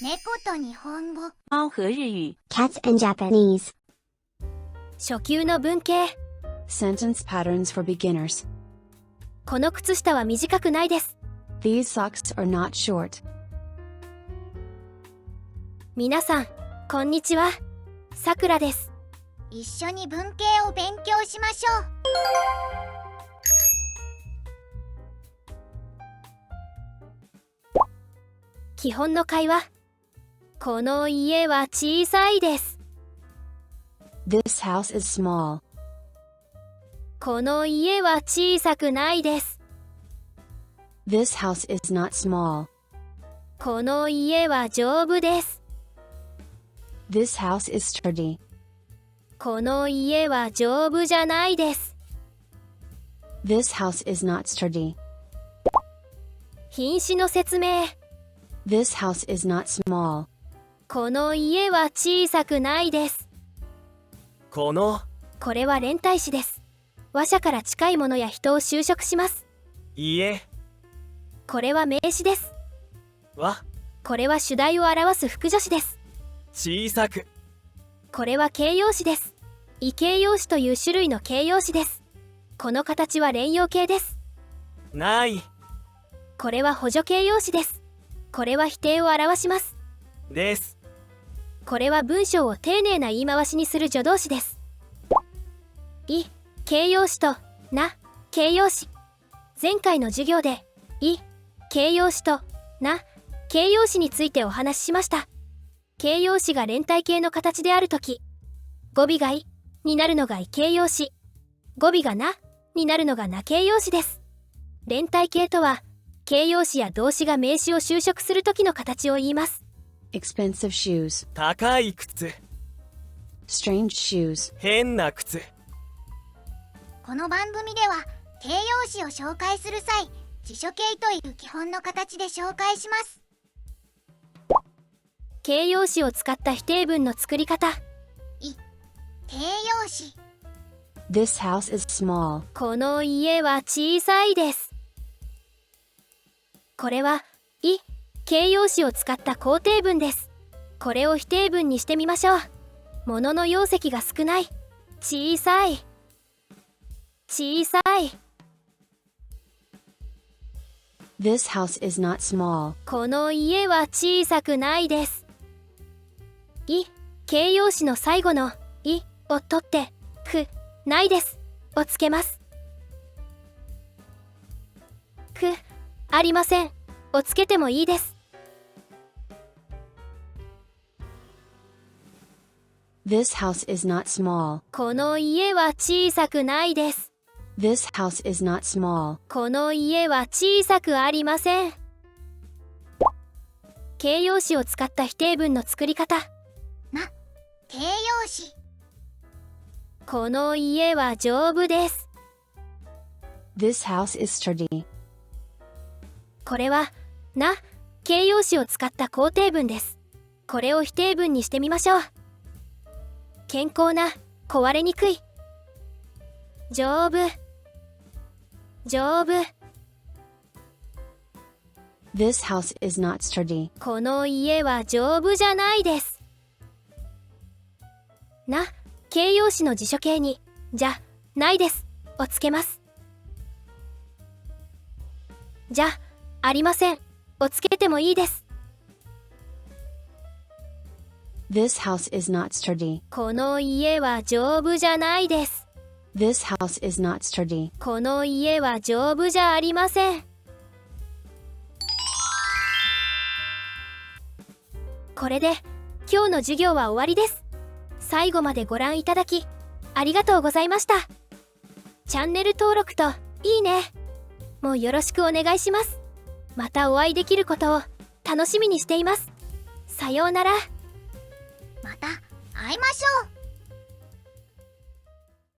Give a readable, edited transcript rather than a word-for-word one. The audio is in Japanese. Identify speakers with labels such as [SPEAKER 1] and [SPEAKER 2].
[SPEAKER 1] 猫と日本語。
[SPEAKER 2] 猫和日语
[SPEAKER 3] Cats and Japanese.
[SPEAKER 4] 初級の文系。
[SPEAKER 5] Sentence patterns for beginners.
[SPEAKER 4] この靴下は短くないです。
[SPEAKER 5] These socks are not short.
[SPEAKER 4] 皆さん、こんにちは。さくらです。
[SPEAKER 1] 一緒に文系を勉強しましょ
[SPEAKER 4] う。基本の会話。この家は小さいです。
[SPEAKER 5] This house is small.
[SPEAKER 4] この家は小さくないです。
[SPEAKER 5] This house is not small.
[SPEAKER 4] この家は丈夫です。
[SPEAKER 5] This house is sturdy.
[SPEAKER 4] この家は丈夫じゃないです。
[SPEAKER 5] This house is not sturdy.
[SPEAKER 4] 品詞の説明。
[SPEAKER 5] This house is not small.
[SPEAKER 4] この家は小さくないです。
[SPEAKER 6] こ
[SPEAKER 4] れは連体詞です。話者から近いものや人を修飾します。
[SPEAKER 6] 家
[SPEAKER 4] これは名詞です。
[SPEAKER 6] は
[SPEAKER 4] これは主題を表す副助詞です。
[SPEAKER 6] 小さく。
[SPEAKER 4] これは形容詞です。異形容詞という種類の形容詞です。この形は連用形です。
[SPEAKER 6] ない
[SPEAKER 4] これは補助形容詞です。これは否定を表します。
[SPEAKER 6] です。
[SPEAKER 4] これは文章を丁寧な言い回しにする助動詞です。い、形容詞とな、形容詞。前回の授業でい、形容詞とな、形容詞についてお話ししました。形容詞が連体形の形であるとき、語尾がいになるのがい形容詞、語尾がなになるのがな形容詞です。連体形とは、形容詞や動詞が名詞を修飾するときの形を言います。
[SPEAKER 5] Expensive shoes.
[SPEAKER 6] 高い靴。
[SPEAKER 5] Strange shoes.
[SPEAKER 6] 変な靴。
[SPEAKER 1] う。この番組では形容詞を紹介する際、辞書形という基本の形で紹介します。
[SPEAKER 4] 形容詞を使った否定文の作り方。
[SPEAKER 1] 形容詞。
[SPEAKER 5] This house is small.
[SPEAKER 4] この家は小さいです。これはい形容詞を使った肯定文です。これを否定文にしてみましょう。物の容積が少ない。小さい。小さい。
[SPEAKER 5] This house is not small.
[SPEAKER 4] この家は小さくないです。形容詞の最後のいを取ってくないですをつけます。くありませんをつけてもいいです。
[SPEAKER 5] This house is not small.
[SPEAKER 4] この家は小さくないです。
[SPEAKER 5] This house is not small.
[SPEAKER 4] この家は小さくありません。形容詞を使った否定文の作り方。
[SPEAKER 1] 形容詞。
[SPEAKER 4] この家は丈夫です。
[SPEAKER 5] This house is sturdy.
[SPEAKER 4] これはな形容詞を使った肯定文です。これを否定文にしてみましょう。健康な、壊れにくい。丈夫。丈夫。
[SPEAKER 5] This house is not sturdy.
[SPEAKER 4] この家は丈夫じゃないです。な形容詞の辞書形にじゃないですをつけます。じゃありませんをつけてもいいです。
[SPEAKER 5] This house is not sturdy.
[SPEAKER 4] この家は丈夫じゃないです。
[SPEAKER 5] This house is not sturdy.
[SPEAKER 4] この家は丈夫じゃありません。これで今日の授業は終わりです。最後までご覧いただきありがとうございました。チャンネル登録といいねもうよろしくお願いします。またお会いできることを楽しみにしています。さようなら。
[SPEAKER 1] また会いましょう。